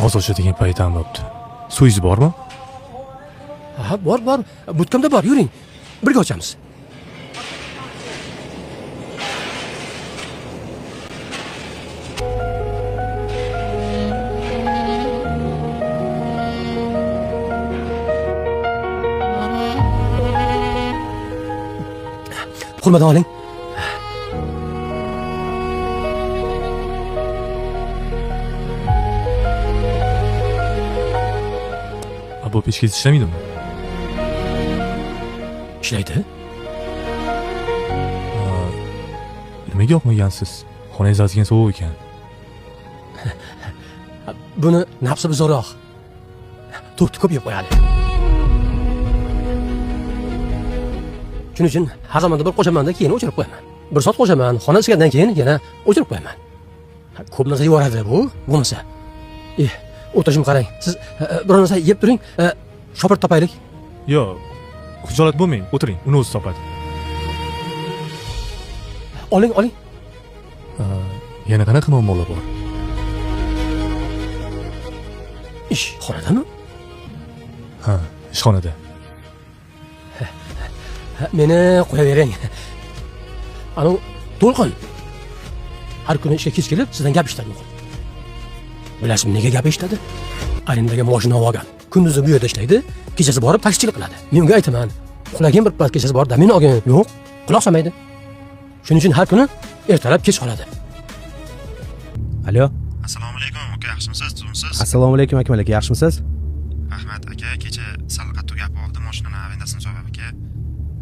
Hozir o'chadigan paytam bo'pti. Suvingiz bormi? Ha, bor. Butkamda bor, yuring. Birga ochamiz. Qo'lmadan oling. Bu pechka ishlaydimi? Ishlaydi. Nimaga yoqmagansiz? Xonangiz ozgina sovuq ekan. Buni nafsi bizo'roq. To'rtni ko'p yeb qo'yadi. Shuning uchun har zamonda bir qo'shamanda keyin o'chirib qo'yaman. Bir soat qo'shaman, xona isgandan keyin yana o'chirib qo'yaman. Ko'p narsa yuboradi bu, bo'lmasa. O'tirishim qarang. Siz biror narsa yeb turing, shopir topaylik. Yo'q, xijolat bo'lmang, o'tiring, uni o'zi topadi. Oling. Yana qanaqa muammolar bor? Ish xonadami? Ha, ishxonada. Meni qo'yavering. Ana To'lqin. Har kuni ishga kech kelib, sizdan gap eshitadi. Bilasizmi, nega gap eshitadi? Arindaga mashina olgan. Kunduzi bu yerda ishlaydi, kechasi borib taksichilik qiladi. Men unga aytaman, uxlagan bir payt kechasi borib damin olgin. Yo'q, quloq solmaydi. Shuning uchun har kuni ertalab kech qoladi. Alo. Assalomu alaykum, aka, yaxshimisiz, tuzimsiz? Assalomu alaykum, Akmal aka, yaxshimisiz? Rahmat, aka, kecha sal qattiq gap oldi, mashinani avendasini so'rab, aka.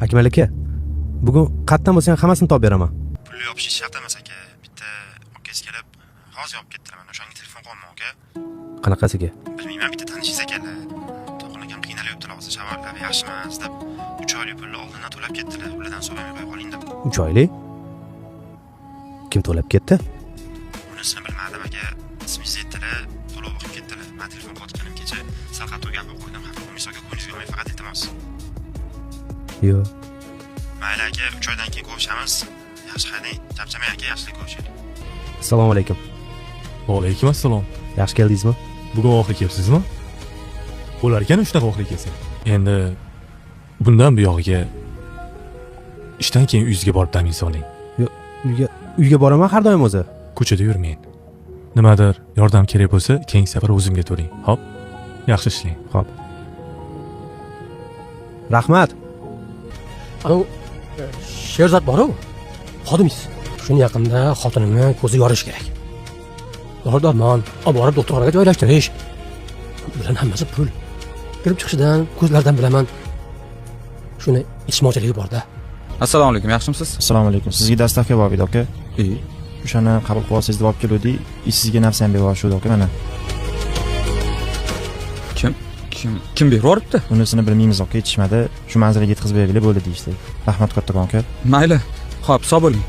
Akmal aka, bugun qatdan bo'lsa ham hammasini topib beraman. Pulni yopish shart emas, aka. Bitta okaz kelib, hozir yopib ketdilar. Mana o'shanga telefon qilmoq, aka. Qanaqasiga? Bilmayman, bitta tanishingiz ekanlar. To'g'ri ham qiynalyaptilar, hozir shavarlar yaxshimas deb 3 oylik pulni oldindan to'lab ketdilar. Ulardan so'ramay qo'yib qoling deb. 3 oylik? Kim to'lab ketdi? Unisini bilmadim, aka. Ismingizni aytdilar, to'lov qilib ketdilar. Men telefon qilganim kecha sal qattiq gap qo'ydim. Xafa bo'lmaysiz, aka, qo'yingiz bermay faqat iltimos. Yo'q. Mayli, aka, 3 oydan keyin ko'rishamiz. Yaxshi haydang, charchamang, aka, yaxshilik ko'rishaylik. Assalomu alaykum. Va alaykum assalom. Yaxshi keldingizmi? Bugun oxiri kelibsizmi? Bo'lar ekan shunaqa oxiri kelsa. Endi bundan buyog'iga ishdan keyin uyingizga borib dam oling. Yo'q, uyga boraman har doim o'zi. Ko'chada yurmang. Nimadir yordam kerak bo'lsa, keyingi safar o'zimga to'ling. Xo'p? Yaxshi ishlang. Xo'p. Rahmat. Ana Sherzod bor-ku, xodimingiz. Shuni yaqinda xotinimni ko'zi yorish kerak. Dori-darmon olib borib doktorxonaga joylashtirish. Bularning hammasi pul. Kirib chiqishidan, ko'zlardan bilaman. Shuni ichmoqchiligi bor-da. Assalomu alaykum, yaxshimisiz? Assalomu alaykum. Sizga dastavka bor edi, aka. O'shani qabul qilib olsangiz deb olib keldik. Sizga nafs ham berib olishdi, aka, mana. Kim berib yuboribdi? Unisini bilmaymiz, aka, yetishmadi. Shu manzilga yetkazib bergili bo'ldi deyishdi. Rahmat kattakon, aka. Mayli. Xo'p, sog' bo'ling.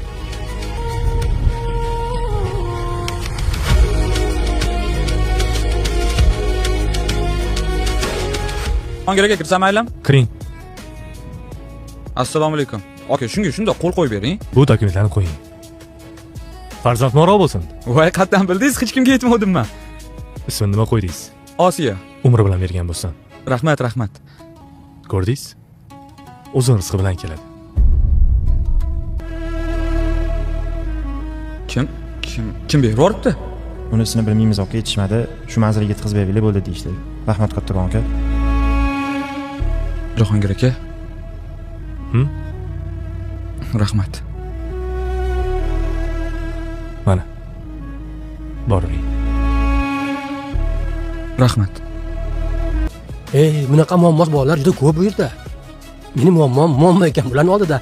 Hangaraga kirsam maylim? Kiring. Assalomu alaykum. Aka, shunga shunda qo'l qo'yib bering. Bu dokumentlarni qo'ying. Farzand noroq bo'lsin. Voy, qatdan bildingiz? Hech kimga aytmadim-man. Ismini nima qo'ydingiz? Osiyo. Umri bilan bergan bo'lsin. Rahmat. Ko'rdingiz? O'zing rizqi bilan keladi. Kim berib yuboribdi? Unisini bilmaymiz, aka, yetishmadi. Shu manzilga yetkazib bergili bo'ldi deyishdi. Rahmat kattakon, aka. Jahongir aka. Rahmat. Mana. Boring. Rahmat. Bunaqa muammo bolalar juda ko'p bu yerda. Mening muammo ekan bularni oldida.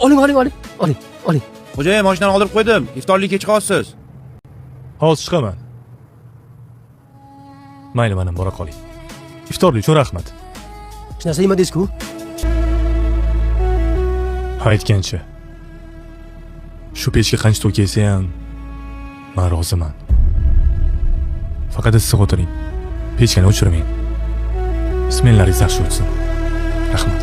Oling. Xo'jayin, mashinani oldirib qo'ydim. Iftorlik kech qolasiz. Hozir chiqaman. Mayli, mana bora qoling. Iftorlik uchun rahmat. Hech narsa yemadingiz-ku? Aytgancha. Shu pechga qancha to'y kelsa ham men roziman. Faqat issiq o'tiring. Pechkani o'chirmang. Isminlaringiz yaxshi o'tsin. Rahmat.